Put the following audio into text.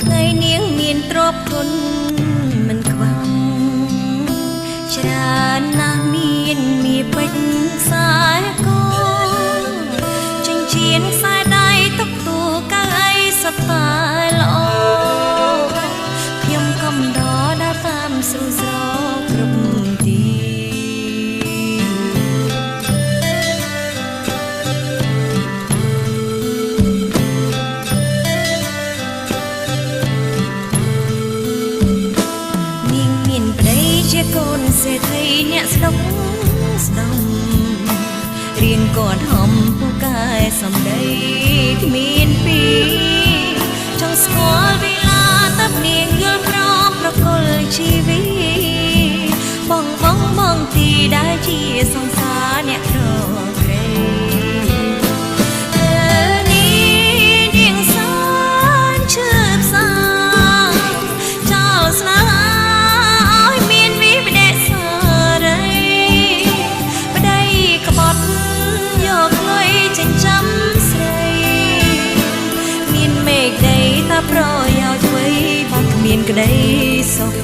ថ្ងៃនាងមានទ្រព្យគុណមិនខ្វះច្រើនណាស់មានពេជ្រខ្សែកចិញ្ចៀនខ្សែដៃទុកទូកៅអីសត្វតែល្អខ្ញុំកំដរដើរតាមស្រួលស្រកគ្រប់ទីនាងមានប្តីជាកូនសេដ្ឋីអ្នកស្ដុកស្ដំរៀងគាត់ហំពូកែសំដីគ្មានពីចង់ស្គាល់វេលាតើនាងយល់ព្រមប្រគល់ជីវិតបងទីដែលជាសង្សារអ្នកក្រក្រេនាងសានឈឺផ្សាចោលស្នេហ៍ឲ្យមានវិបដិសារីប្តីក្បត់យកលុយចិញ្ចឹមស្រីមានមេឃដីតាប្រយោជន៍អ្វីបើគ្មានក្តីសុខ